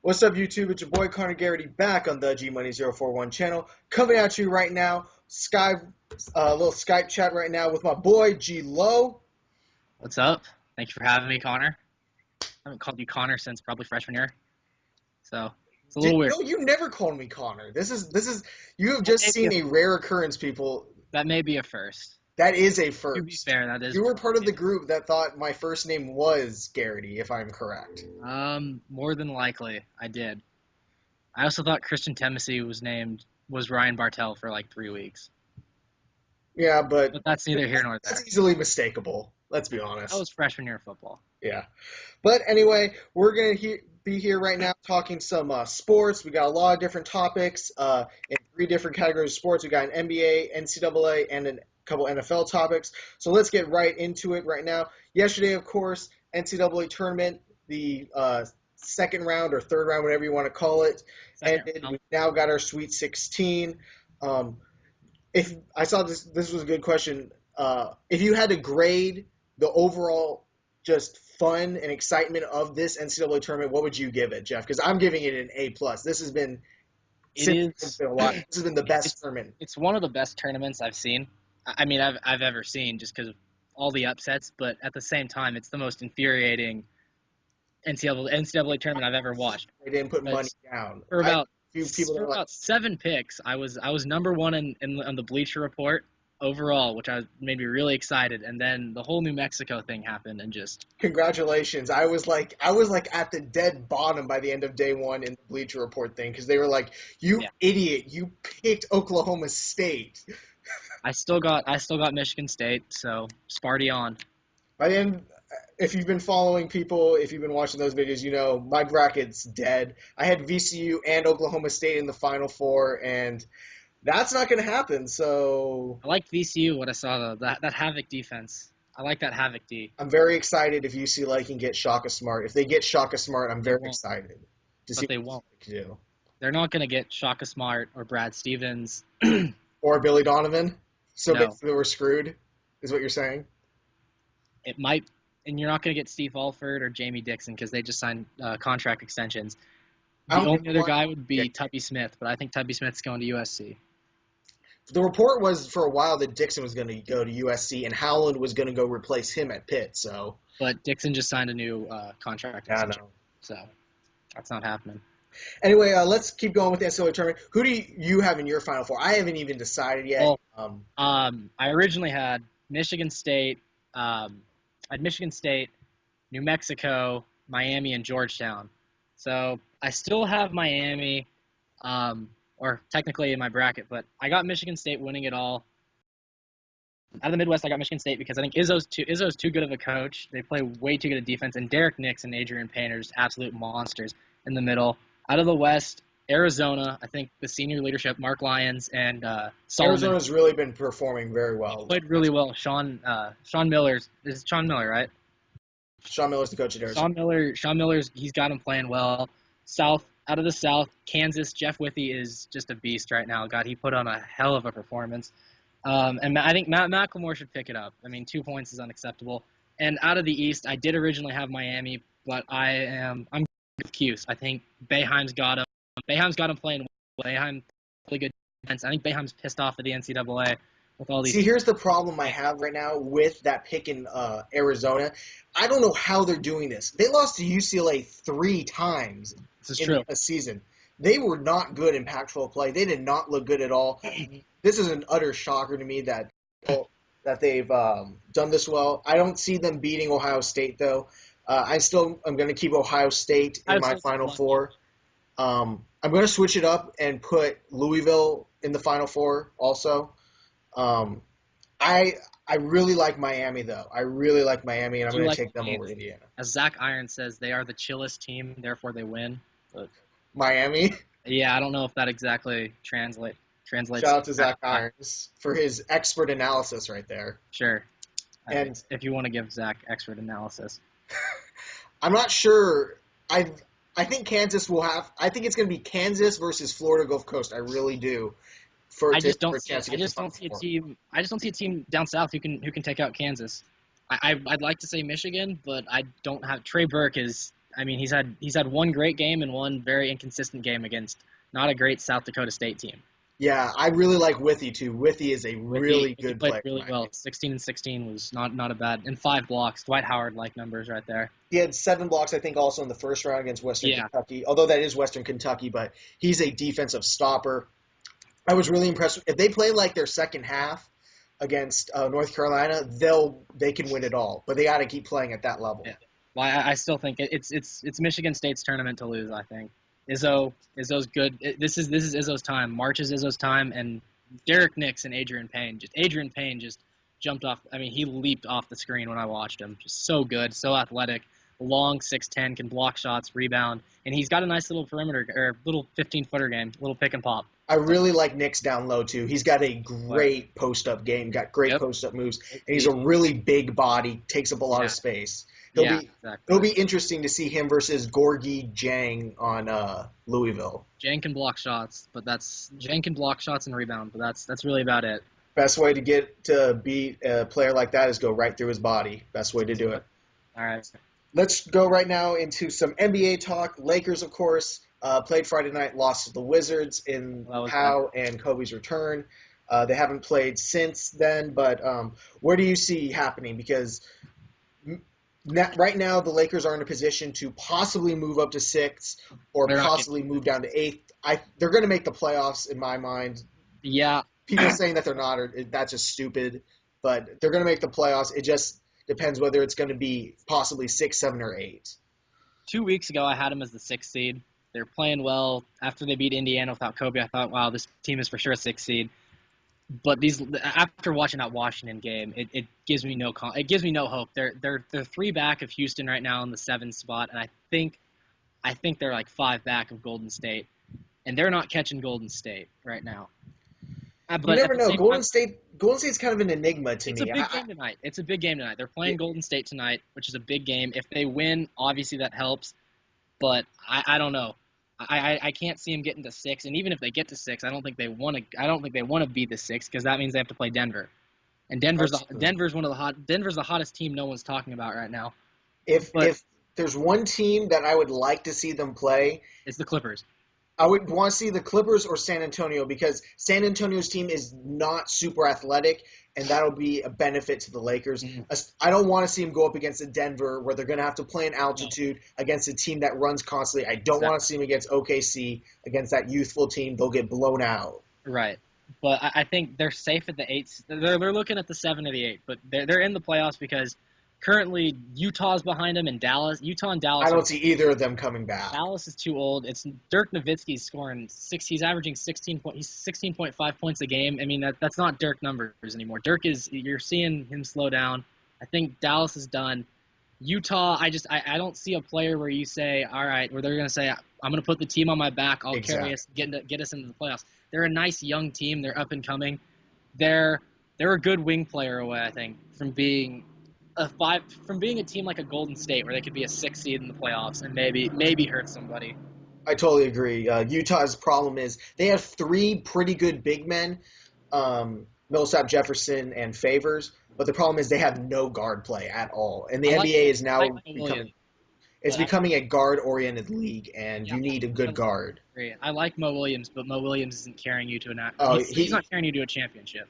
What's up, YouTube? It's your boy Connor Garrity back on the G Money 041 channel, coming at you right now. Little Skype chat right now with my boy G Lowe. What's up? Thank you for having me, Connor. I haven't called you Connor since probably freshman year, so it's a little weird. No, you never called me Connor. This is you have That just may seen be a rare occurrence, people. that may be a first. That is a To be first. fair, that is You were part of the group that thought my first name was Garrity, if I'm correct. more than likely I did. I also thought Christian Temesee was Ryan Bartell for like 3 weeks, Yeah, but but that's neither here nor that's there. easily mistakable. Let's be That honest. was freshman year of football. Yeah. But anyway, we're going to be here right now talking some sports. We got a lot of different topics in three different categories of sports. We got an NBA, NCAA, and a couple NFL topics. So let's get right into it right now. Yesterday, of course, NCAA tournament, the second round or third round, whatever you want to call it, Second ended. round. We now got our Sweet 16. If I saw this was a good question. If you had to grade the overall just fun and excitement of this NCAA tournament, what would you give it, Geoff? Because I'm giving it an A plus. This has been It since is. it's been a lot. This has been the best It's tournament. it's one of the best tournaments I've seen. I've ever seen just because of all the upsets, but at the same time, it's the most infuriating NCAA tournament I've ever watched. They didn't put money Because down. for I about few people that for are like, about 7 picks, I was number one on the Bleacher Report overall, which made me really excited. And then the whole New Mexico thing happened, and just congratulations. I was like at the dead bottom by the end of day one in the Bleacher Report thing because they were like, you yeah, idiot, you picked Oklahoma State. I still got Michigan State, so Sparty on. By the end, if you've been following people, if you've been watching those videos, you know my bracket's dead. I had VCU and Oklahoma State in the Final Four, and that's not going to happen. So I liked VCU. What I saw though, that Havoc defense. I like that Havoc D. I'm very excited if UCLA can get Shaka Smart. If they get Shaka Smart, I'm They very won't, excited to see but they what won't. they can do. They're not gonna get Shaka Smart or Brad Stevens. Or Billy Donovan. So No, basically, we're screwed, is what you're saying. it might, and you're not gonna get Steve Alford or Jamie Dixon because they just signed contract extensions. I The don't only think other one. guy would be Tubby Smith, but I think Tubby Smith's going to USC. The report was for a while that Dixon was going to go to USC and Howland was going to go replace him at Pitt. So But Dixon just signed a new contract yeah, extension, no. so that's not happening. Anyway, let's keep going with the NCAA tournament. Who do you have in your Final Four? I haven't even decided yet. Well, I originally had Michigan State, New Mexico, Miami, and Georgetown. So I still have Miami, or technically in my bracket, but I got Michigan State winning it all. Out of the Midwest, I got Michigan State because I think Izzo's too good of a coach. They play way too good a defense, and Derek Nix and Adrian Payne are just absolute monsters in the middle. Out of the West, Arizona, I think the senior leadership, Mark Lyons and Solomon, Arizona's really been performing very well. played really well. Sean Miller's is Sean Miller, right? Sean Miller's the coach at Arizona. Sean Miller's he's got him playing well. Out of the South, Kansas, Jeff Withey is just a beast right now. God, he put on a hell of a performance. And I think Matt McLemore should pick it up. I mean, 2 points is unacceptable. And out of the East, I did originally have Miami, but I'm with Cuse. I think Boeheim's got him. Boeheim's got him playing well. Boeheim really good defense. I think Boeheim's pissed off at the NCAA with all these. See, here's the problem I have right now with that pick in Arizona. I don't know how they're doing this. They lost to UCLA 3 times This is in true. a season. They were not good in Pac-12 play. They did not look good at all. This is an utter shocker to me that they've done this well. I don't see them beating Ohio State though. I'm going to keep Ohio State in my Final Four. I'm going to switch it up and put Louisville in the Final Four also. Um, I really like Miami though. I really like Miami, and I'm Do you going to like take them Miami? over Indiana. As Zach Irons says, they are the chillest team, therefore they win. But Miami. yeah, I don't know if that exactly translates. Shout out to Zach Irons for his expert analysis right there. Sure. And if you want to give Zach expert analysis. I'm not sure. I think Kansas will have. I think it's going to be Kansas versus Florida Gulf Coast. I really do. I just don't For a see. chance to I get just to the don't Final see a Four. team. I just don't see a team down south who can take out Kansas. I'd like to say Michigan, but I don't have. Trey Burke is I mean, he's had one great game and one very inconsistent game against not a great South Dakota State team. Yeah, I really like Withy too. Withy is a really Withy good played player. really well. 16 and 16 was not a bad, and 5 blocks. Dwight Howard like numbers right there. He had 7 blocks, I think, also in the first round against Western Yeah, Kentucky. Although that is Western Kentucky, but he's a defensive stopper. I was really impressed. If they play like their second half against North Carolina, they can win it all. But they got to keep playing at that level. yeah. Well, I still think it's Michigan State's tournament to lose. I think Izzo's good. This is Izzo's time. March is Izzo's time, and Derek Nix and Adrian Payne just jumped off. I mean, he leaped off the screen when I watched him. Just so good, so athletic, long 6'10", can block shots, rebound, and he's got a nice little perimeter or little 15-footer game, little pick and pop. I really like Nick's down low too. He's got a great post up game, got great Yep. post up moves, and he's a really big body, takes up a lot of space. Exactly. It'll be interesting to see him versus Gorgie Jang on Louisville. Jang can block shots, but Jang can block shots and rebound, but that's really about it. Best way to get to beat a player like that is go right through his body. Best way to do it. All right. Let's go right now into some NBA talk. Lakers, of course, played Friday night, lost to the Wizards in Howe and Kobe's return. They haven't played since then, but where do you see happening? Because right now the Lakers are in a position to possibly move up to 6th or possibly move down to 8th. They're going to make the playoffs in my mind. Yeah. People saying that they're not, that's just stupid. But they're going to make the playoffs. It just depends whether it's going to be possibly 6, 7, or 8. 2 weeks ago, I had them as the 6th seed. They're playing well. After they beat Indiana without Kobe, I thought, wow, this team is for sure a 6th seed. But after watching that Washington game, it gives me no hope. They're 3 back of Houston right now in the 7th spot, and I think they're like 5 back of Golden State, and they're not catching Golden State right now. But you never know. Golden State's kind of an enigma to me. It's a big game tonight. It's a big game tonight. They're playing Golden State tonight, which is a big game. If they win, obviously that helps. But I don't know. I can't see them getting to 6, and even if they get to 6, I don't think they want to be the 6 because that means they have to play Denver, and Denver's the hottest team no one's talking about right now. If there's one team that I would like to see them play, it's the Clippers. I would want to see the Clippers or San Antonio because San Antonio's team is not super athletic, and that'll be a benefit to the Lakers. Mm-hmm. I don't want to see them go up against a Denver where they're going to have to play in altitude against a team that runs constantly. I don't want to see them against OKC, against that youthful team. They'll get blown out. Right. But I think they're safe at the 8. They're looking at the 7 or the 8, but they're in the playoffs because currently Utah's behind them and Dallas. Utah and Dallas. I don't see either of them coming back. Dallas is too old. It's Dirk Nowitzki's scoring 6. He's averaging 16.5 points a game. I mean that's not Dirk numbers anymore. You're seeing him slow down. I think Dallas is done. Utah, I don't see a player where you say, all right, where they're going to say, I'm going to put the team on my back. I'll carry us, get us into the playoffs. They're a nice young team. They're up and coming. They're a good wing player away, I think, from being a team like a Golden State where they could be a 6th seed in the playoffs and maybe hurt somebody. I totally agree. Utah's problem is they have 3 pretty good big men, Millsap, Jefferson, and Favors. But the problem is they have no guard play at all. And the NBA is now becoming a guard-oriented league, and you need a good guard. I like Mo Williams, but Mo Williams isn't carrying you to he's not carrying you to a championship.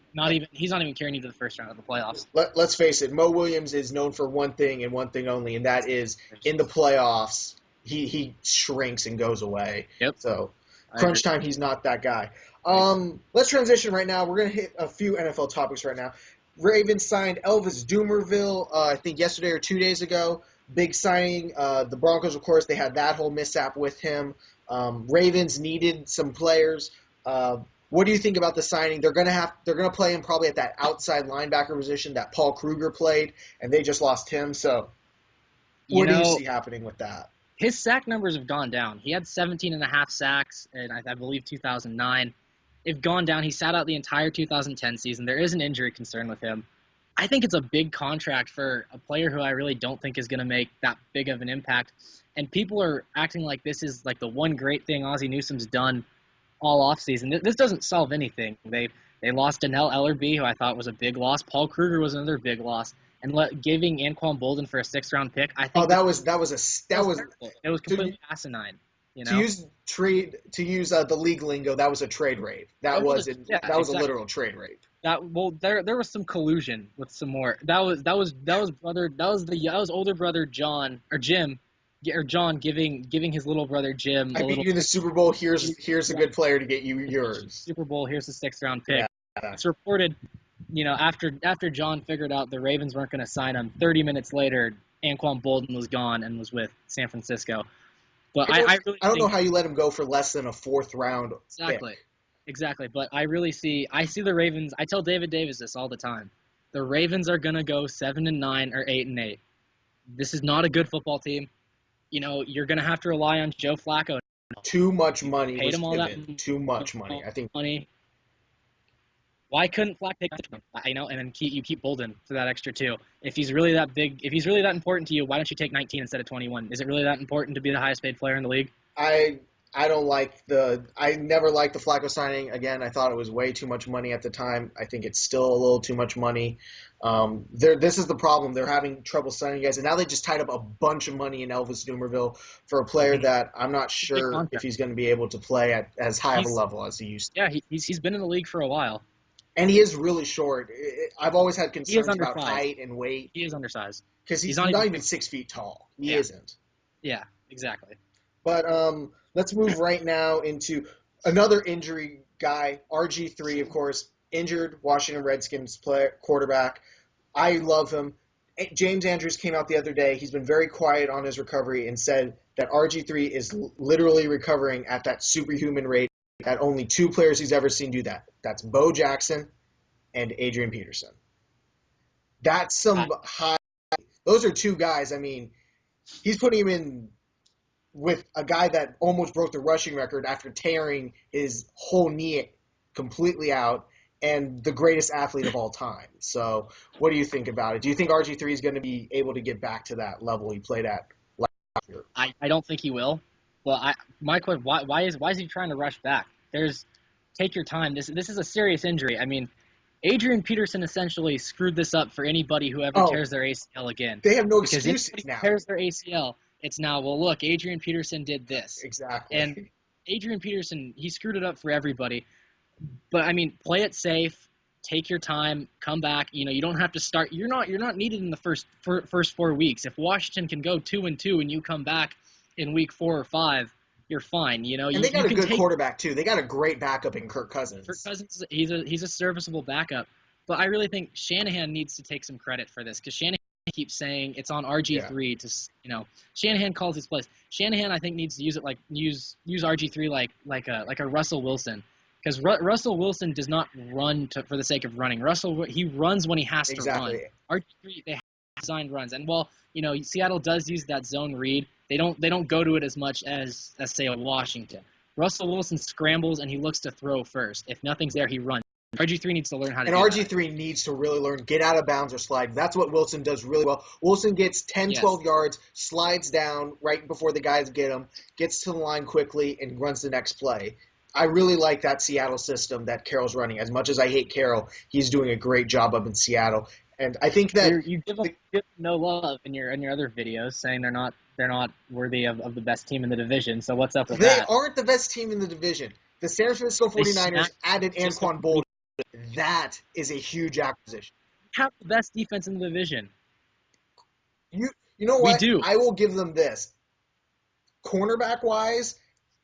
He's not even carrying you to the first round of the playoffs. Let's face it, Mo Williams is known for one thing and one thing only, and that is in the playoffs he shrinks and goes away. Yep. So crunch time, he's not that guy. Let's transition right now. We're gonna hit a few NFL topics right now. Ravens signed Elvis Dumervil, I think yesterday or 2 days ago. Big signing. The Broncos, of course, they had that whole mishap with him. Ravens needed some players. What do you think about the signing? They're gonna play him probably at that outside linebacker position that Paul Kruger played, and they just lost him. So, what do you see happening with that? His sack numbers have gone down. He had 17.5 sacks in, I believe, 2009. They've gone down. He sat out the entire 2010 season. There is an injury concern with him. I think it's a big contract for a player who I really don't think is going to make that big of an impact. And people are acting like this is like the one great thing Ozzie Newsome's done all offseason. This doesn't solve anything. They lost Donnell Ellerbe, who I thought was a big loss. Paul Kruger was another big loss. and giving Anquan Bolden for a 6th-round pick, I Oh, think this that was terrible. It was to, completely asinine. You to know, use the league lingo. That was a trade rape. that was yeah, That was a exactly. literal trade rape. There was some collusion with some more. That was older brother John or Jim, or John giving his little brother Jim I a beat little you in the Super Bowl. Here's a good player to get you yours. Super Bowl. Here's the 6th-round pick. Yeah. It's reported, after John figured out the Ravens weren't going to sign him, 30 minutes later, Anquan Bolden was gone and was with San Francisco. But I really I don't know think how you let him go for less than a 4th-round exactly, pick. exactly. But I see the Ravens. I tell David Davis this all the time. The Ravens are going to go 7-9 or 8-8. This is not a good football team. You're going to have to rely on Joe Flacco. Too much You money paid was him all that given. Too much money. I think money. Why couldn't Flacco take that? And then you keep Bolden for that extra 2. If he's really that big, if he's really that important to you, why don't you take 19 instead of 21? Is it really that important to be the highest paid player in the league? I don't like I never liked the Flacco signing. Again, I thought it was way too much money at the time. I think it's still a little too much money. This is the problem. They're having trouble signing guys, and now they just tied up a bunch of money in Elvis Dumervil for a player that I'm not sure if he's going to be able to play at as high of a level as he used to. Yeah, he's been in the league for a while. And he is really short. I've always had He is concerns about undersized. height and weight. He is undersized. Because he's not even 6 feet tall. He isn't. Yeah, exactly. But let's move right now into another injury guy, RG3, of course, injured Washington Redskins quarterback. I love him. James Andrews came out the other day. He's been very quiet on his recovery and said that RG3 is literally recovering at that superhuman rate that only 2 players he's ever seen do that. That's Bo Jackson and Adrian Peterson. That's some high. Those are 2 guys. I mean, he's putting him in with a guy that almost broke the rushing record after tearing his whole knee completely out, and the greatest athlete of all time. So what do you think about it? Do you think RG3 is going to be able to get back to that level he played at last year? I don't think he will. Well, my question, why is he trying to rush back? Take your time. This is a serious injury. I mean, Adrian Peterson essentially screwed this up for anybody who ever tears their ACL again. They have no because excuses now. Tears their ACL, it's now, well, look, Adrian Peterson did this. Exactly. And Adrian Peterson, he screwed it up for everybody. But I mean, play it safe. Take your time. Come back. You don't have to start. You're not needed in the first 4 weeks. If Washington can go 2-2 and you come back in week 4 or 5, you're fine. And they got a good quarterback too. They got a great backup in Kirk Cousins. Kirk Cousins, he's a serviceable backup. But I really think Shanahan needs to take some credit for this because Shanahan keeps saying it's on RG3 to Shanahan calls his plays. Shanahan I think needs to use RG3 like a Russell Wilson. Because Russell Wilson does not run for the sake of running. He runs when he has to run. RG3, they have designed runs, and while Seattle does use that zone read, they don't go to it as much as say a Washington. Russell Wilson scrambles and he looks to throw first. If nothing's there, he runs. RG3 needs to learn how to. And RG3 needs to really learn get out of bounds or slide. That's what Wilson does really well. Wilson gets 10, 12 yards, slides down right before the guys get him, gets to the line quickly, and runs the next play. I really like that Seattle system that Carroll's running. As much as I hate Carroll, he's doing a great job up in Seattle. And I think that you give them no love in your other videos, saying they're not worthy of the best team in the division. So what's up with that? They aren't the best team in the division. The San Francisco 49ers added Anquan Bolden. That is a huge acquisition. Have the best defense in the division. You know what? We do. I will give them this. Cornerback wise,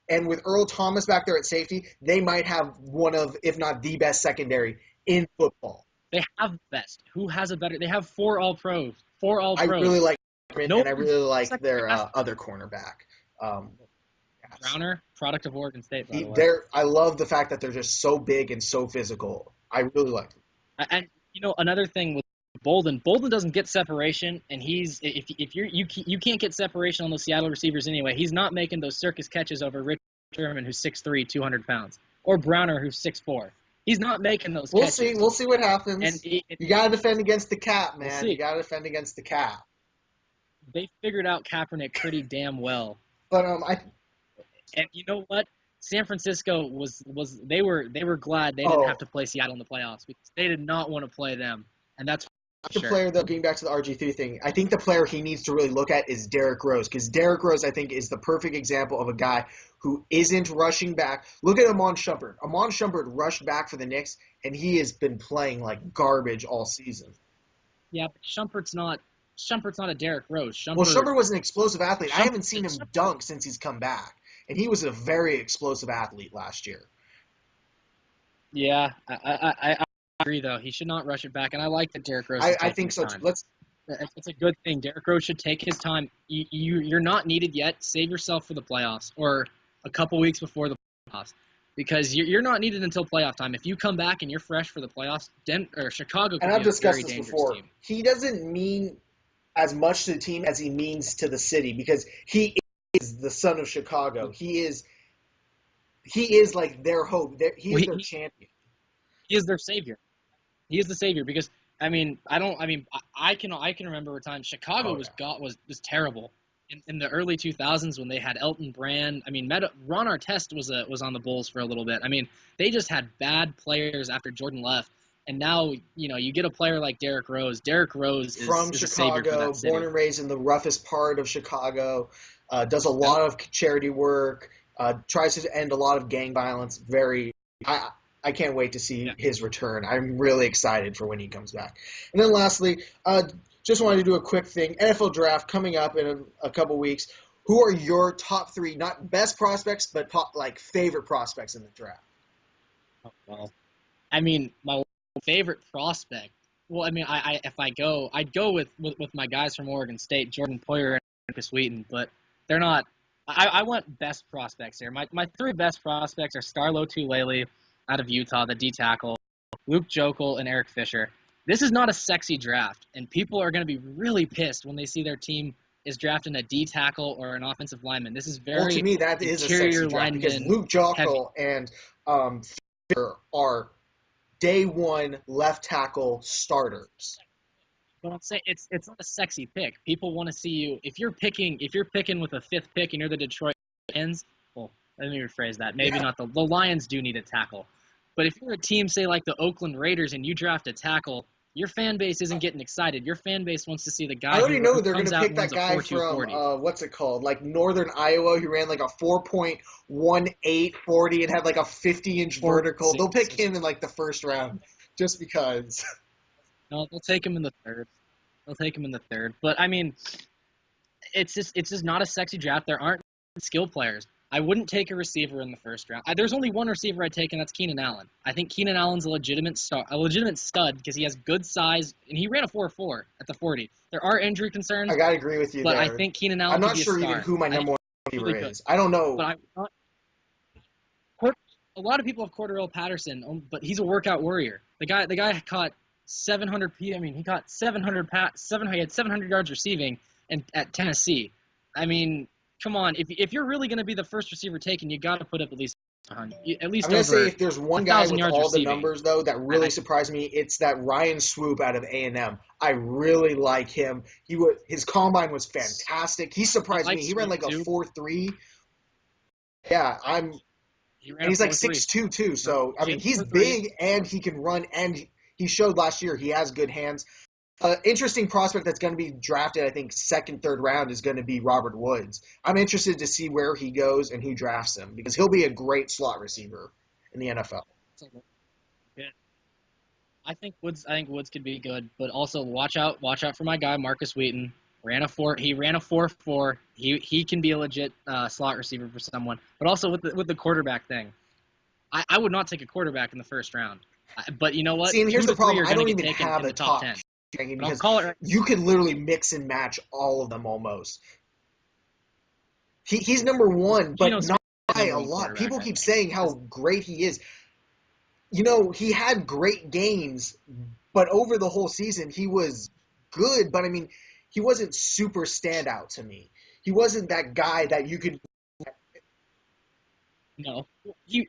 and with Earl Thomas back there at safety, they might have one of, if not the best secondary in football. They have the best. Who has a better? They have 4 All-Pros. 4 All-Pros. I really like and I really like their other cornerback. Browner, product of Oregon State, by the way. I love the fact that they're just so big and so physical. I really like them. And another thing with Bolden doesn't get separation, and you can't get separation on those Seattle receivers anyway. He's not making those circus catches over Rich Sherman, who's 6'3", 200 pounds, or Browner, who's 6'4". He's not making those catches. We'll see what happens. And you got to defend against the cap, man. We'll you got to defend against the cap. They figured out Kaepernick pretty damn well. But and you know what? San Francisco they were glad they didn't have to play Seattle in the playoffs because they did not want to play them, and that's The Sure. player, though, getting back to the RG3 thing, I think the player he needs to really look at is Derrick Rose, because Derrick Rose, I think, is the perfect example of a guy who isn't rushing back. Look at Amon Shumpert. Amon Shumpert rushed back for the Knicks, and he has been playing like garbage all season. Yeah, but Shumpert's not a Derrick Rose. Well, Shumpert was an explosive athlete. I haven't seen him Shumpert, dunk since he's come back, and he was a very explosive athlete last year. yeah, I agree though. He should not rush it back, and I like that Derrick Rose is I taking think his so too. time. It's a good thing. Derrick Rose should take his time. You're not needed yet. Save yourself for the playoffs or a couple weeks before the playoffs, because you're not needed until playoff time. If you come back and you're fresh for the playoffs, Chicago And could be I've a discussed very this dangerous before. team. He doesn't mean as much to the team as he means to the city, because he is the son of Chicago. He is like their hope. He Well, is their champion. he is their savior. He is the savior because I can remember a time Chicago Oh, yeah. was terrible in the early 2000s when they had Elton Brand. I mean, Ron Artest was on the Bulls for a little bit. I mean, they just had bad players after Jordan left, and now you get a player like Derrick Rose. Derrick Rose From is a savior for Chicago, that born city. and raised in the roughest part of Chicago, does a Yep. lot of charity work, tries to end a lot of gang violence. I can't wait to see Yeah. his return. I'm really excited for when he comes back. And then lastly, just wanted to do a quick thing. NFL draft coming up in a couple weeks. Who are your top three, not best prospects, but like favorite prospects in the draft? Oh, well, I mean, my favorite prospect. Well, I mean, I'd go with my guys from Oregon State, Jordan Poyer and Marcus Wheaton, but they're not. I want best prospects here. My three best prospects are Starlo Tulele out of Utah, the D tackle, Luke Jokel, and Eric Fisher. This is not a sexy draft, and people are going to be really pissed when they see their team is drafting a D tackle or an offensive lineman. This is Well, to very me, that is a sexy interior draft because lineman Luke heavy. Jokel and Fisher are day one left tackle starters. But I'm saying it's not a sexy pick. People want to see you if you're picking with a fifth pick and you're the Detroit Lions. Well, let me rephrase that. Maybe Yeah. not the Lions do need a tackle, but if you're a team say like the Oakland Raiders and you draft a tackle, your fan base isn't getting excited. Your fan base wants to see the I guy already who know they're going comes to out pick and runs that a guy 4.240. from, what's it called? Like Northern Iowa who ran like a 4.1840 and had like a 50-inch vertical. They'll pick him in like the first round just because. No, they'll take him in the third. They'll take him in the third. But I mean, it's just not a sexy draft. There aren't skill players. I wouldn't take a receiver in the first round. There's only one receiver I'd take, and that's Keenan Allen. I think Keenan Allen's a legitimate stud because he has good size, and he ran a 4.4 at the 40. There are injury I concerns, got to agree with you but I there. think Keenan I'm Allen could not be a sure even star. who my I think number one he's receiver really good. is. I don't know. But a lot of people have Cordero Patterson, but he's a workout warrior. The guy caught 700. I mean, he caught 700 he had 700 yards receiving and at Tennessee. I mean, come on. If you're really going to be the first receiver taken, you got to put up at least 100, at I'm least going to say over if there's one guy 1,000 with yards all the receiving. numbers, though, that really surprised me, it's that Ryan Swoop out of A&M. I really like him. His combine was fantastic. He I surprised like me. He ran Swoop like a too. 4.3. Yeah, He ran and a he's like 4.3. 6'2" too. So I mean, he's 4.3. big and he can run, and he showed last year he has good hands. Interesting prospect that's going to be drafted, I think, second, third round is going to be Robert Woods. I'm interested to see where he goes and who drafts him because he'll be a great slot receiver in the NFL. Yeah. I think Woods could be good, but also watch out for my guy Marcus Wheaton. He ran a 4.4. He can be a legit slot receiver for someone. But also with the quarterback thing, I would not take a quarterback in the first round. But you know what? See, and here's Two the to three problem. are I going to don't get even taken have in a the top top 10. ranking But I'll because call it right. you could literally mix and match all of them almost. He's number one, but Geno not Smith is the by number a one lot. quarterback, People I keep think. saying how great he is. He had great games, but over the whole season, he was good. But I mean, he wasn't super standout to me. He wasn't that guy that you could. No, he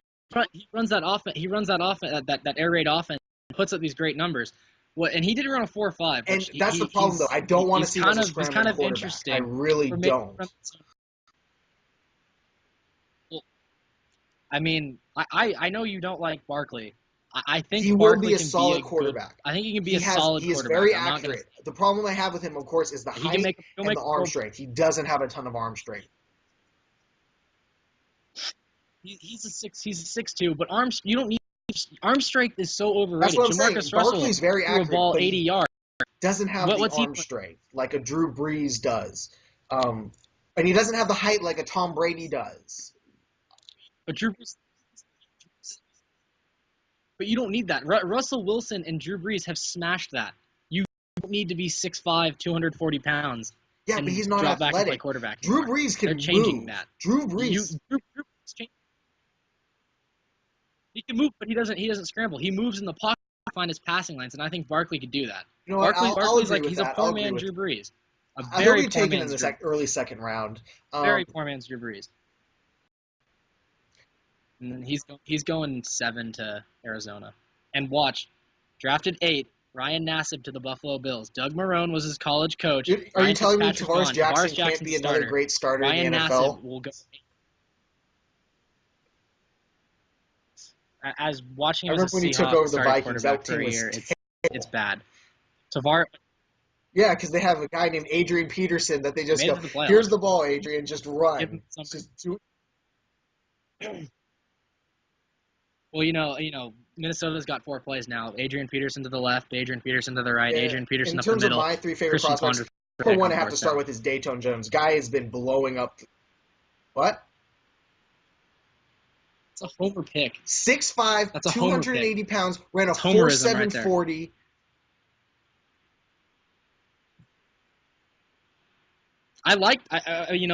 runs that offense. He runs that offense, that air raid offense, and puts up these great numbers. And he did run a 4.5, And which that's the problem, though. I don't want to see him as a he's scrambling kind of quarterback. I interesting really for maybe don't. I mean, I know you don't like Barkley. I think He will Barkley be a can be solid a good. quarterback. I think he can be a solid He is quarterback. very I'm not gonna. accurate. The problem I have with him, of course, is the He can height make. He'll and make the a arm Pro Bowl. strength. He doesn't have a ton of arm strength. He's a 6. He's a 6'2", but arms. You don't need arm strength is so That's overrated. what I'm saying. Jamarcus Russell Barkley's very threw a accurate, ball but 80 he yards. doesn't have the What's he arm doing? strength like a Drew Brees does. And he doesn't have the height like a Tom Brady does. But Drew Brees. But you don't need that. Russell Wilson and Drew Brees have smashed that. You don't need to be 6'5", 240 pounds Yeah, but and he's not drop back and play athletic. quarterback Drew anymore. Brees They're can changing move. that. Drew Brees. He can move, but he doesn't scramble. He moves in the pocket to find his passing lanes, and I think Barkley could do that. You know what? I'll Barkley's agree like with he's a that. I'll poor agree man with. Drew Brees, a He'll very be poor taken in man's the Drew, early second round. very poor man's Drew Brees. And then he's going 7 to Arizona, and watch, drafted 8. Ryan Nassib to the Buffalo Bills. Doug Marrone was his college coach. Are you Ryan telling me Fitzpatrick's Tavares gone. Jackson Tavares can't Jackson's be another starter. great starter Ryan in the Nassib NFL? will go. As watching I him as a remember when he took Seahawks over the starting Vikings. quarterback That for team a was year, it's bad. Tavares yeah, because they have a guy named Adrian Peterson that they just made go, it to the playoffs. here's the ball, Adrian, just Give run. him some. Well, Minnesota's got 4 plays now. Adrian Peterson to the left, Adrian Peterson to the right, Yeah, Adrian Peterson in up the terms of middle, my 3 favorite Christian prospects, Ponder number one on I have to 4th start down. with is Dayton Jones. Guy has been blowing up. What? It's a homer pick. 6'5", That's a homer 280 pick. pounds, ran a It's homerism 4.7 right there. 40.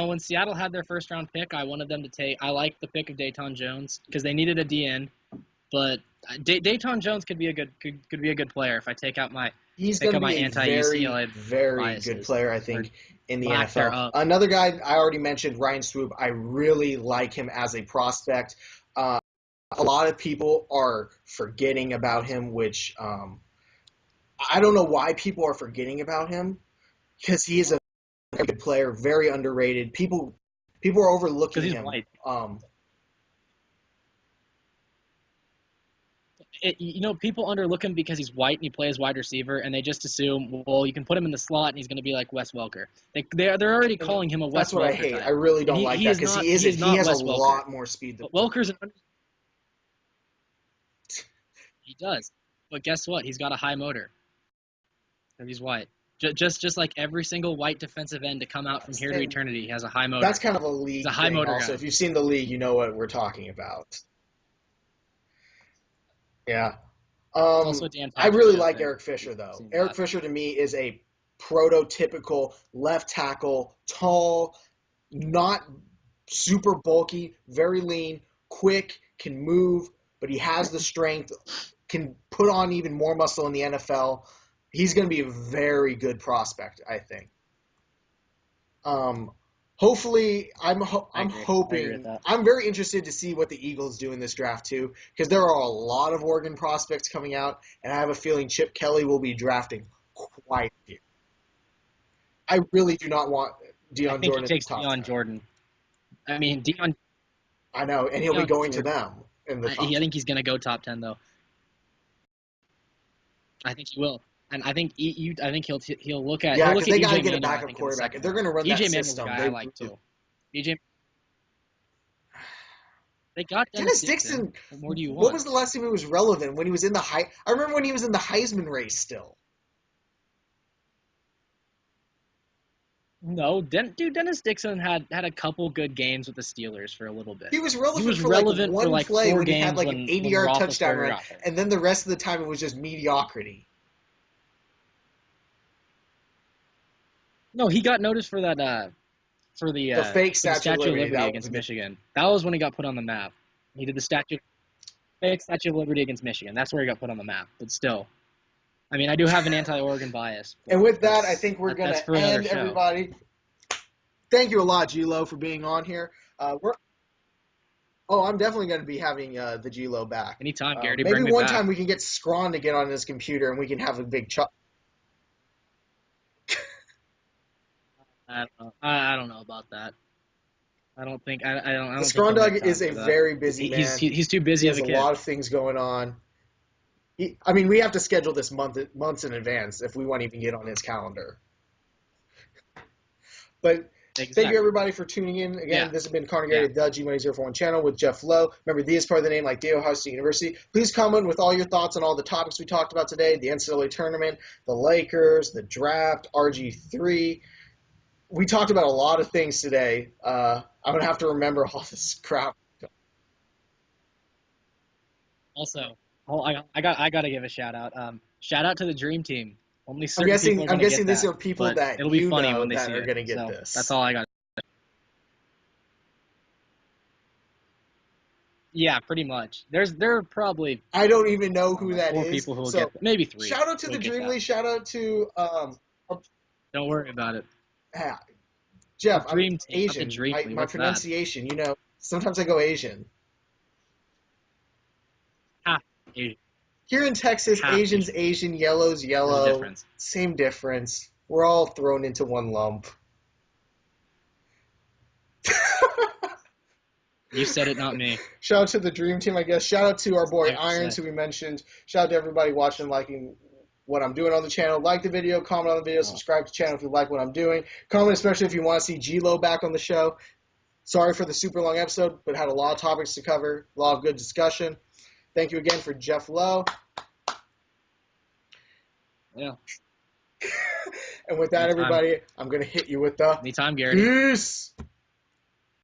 When Seattle had their first round pick, I wanted them to take. I liked the pick of Dayton Jones because they needed a DN, but Dayton Jones could be a good player if I take out my He's going to be a anti-UCLA very good biases player, I or think, in the lack NFL. thereof. Another guy I already mentioned, Ryan Swoop. I really like him as a prospect. A lot of people are forgetting about him, which I don't know why people are forgetting about him because he is a very good player, very underrated. People are overlooking Because he's him. white. People underlook him because he's white and he plays wide receiver, and they just assume, well, you can put him in the slot and he's going to be like Wes Welker. They're already calling him a Wes That's what Welker I hate. type. I really don't And like he that is because not. he isn't. He is He not has Wes a Welker. lot more speed than But Welker's he does. But guess what? He's got a high motor. Because he's white. Just like every single white defensive end to come out from here to eternity, he has a high motor. That's kind of a league He's a high thing motor also. guy. If you've seen the league, you know what we're talking about. Yeah. Also, Dan I Patrick really show like thing. Eric Fisher, though. Seen Eric that. Fisher, to me, is a prototypical left tackle, tall, not super bulky, very lean, quick, can move, but he has the strength, can put on even more muscle in the NFL. He's going to be a very good prospect, I think. Hopefully, I'm hoping. I'm very interested to see what the Eagles do in this draft too, because there are a lot of Oregon prospects coming out, and I have a feeling Chip Kelly will be drafting quite a few. I really do not want Deion Jordan. He takes Deion Jordan. I mean, Deion. I know, and he'll be going to them in the top. I think he's going to go top 10 though. I think he will. And I think he'll look at because they got to EJ get a Manuel, backup quarterback. If they're going to run that system, I like too. They got Dennis Dixon. What more do you want? What was the last time he was relevant? When he was in the I remember when he was in the Heisman race still. No, Dennis Dixon had a couple good games with the Steelers for a little bit. He was relevant for one play when he had like an 80-yard touchdown run, and then the rest of the time it was just mediocrity. No, he got noticed for that for the fake Statue of Liberty against Michigan. That was when he got put on the map. He did the fake Statue of Liberty against Michigan. That's where he got put on the map. But still, I mean, I do have an anti-Oregon bias. And with that, I think we're going to end, everybody. Thank you a lot, G-Lo, for being on here. I'm definitely going to be having the G-Lo back. Anytime, Garrity. Maybe one time we can get Scrawn to get on his computer and we can have a big chop. I don't know about that. I don't think I don't. The Scrawn Dog is a very busy man. He's too busy. He has a lot of things going on. I mean, we have to schedule this months in advance if we want to even get on his calendar. But Exactly. thank you, everybody, for tuning in. Again, this has been Connor Gary, the G-Money041 channel with Geoff Lowe. Remember, the is part of the name like The Ohio State University. Please comment with all your thoughts on all the topics we talked about today, the NCAA tournament, the Lakers, the draft, RG3. We talked about a lot of things today. I'm going to have to remember all this crap. Also, I got to give a shout out. Shout out to the Dream Team. Only I'm certain people guessing are going to get these that, are people but that it'll be you funny know when they that see are it. going to get So this. that's all I got. Yeah, pretty much. There are probably I don't even know who that 4 is. people who will So get that. Maybe 3. shout out to Who the will get Dream that. League. Shout out to Don't worry about it. The Geoff. I'm Dream Team, not the Asian. Dream My League. my What's that? pronunciation. Sometimes I go Asian. Half Asian. Here in Texas, Half Asian's Asian. Asian, yellow's There's a yellow. difference. Same difference. We're all thrown into one lump. You said it, not me. Shout out to the Dream Team, I guess. Shout out to our boy Safe to Irons, say. who we mentioned. Shout out to everybody watching, liking what I'm doing on the channel. Like the video, comment on the video, subscribe to the channel if you like what I'm doing. Comment especially if you want to see G-Lo back on the show. Sorry for the super long episode, but had a lot of topics to cover, a lot of good discussion. Thank you again for Geoff Lowe. Yeah. And with that, Anytime. everybody, I'm going to hit you with the Anytime, Garrity. peace.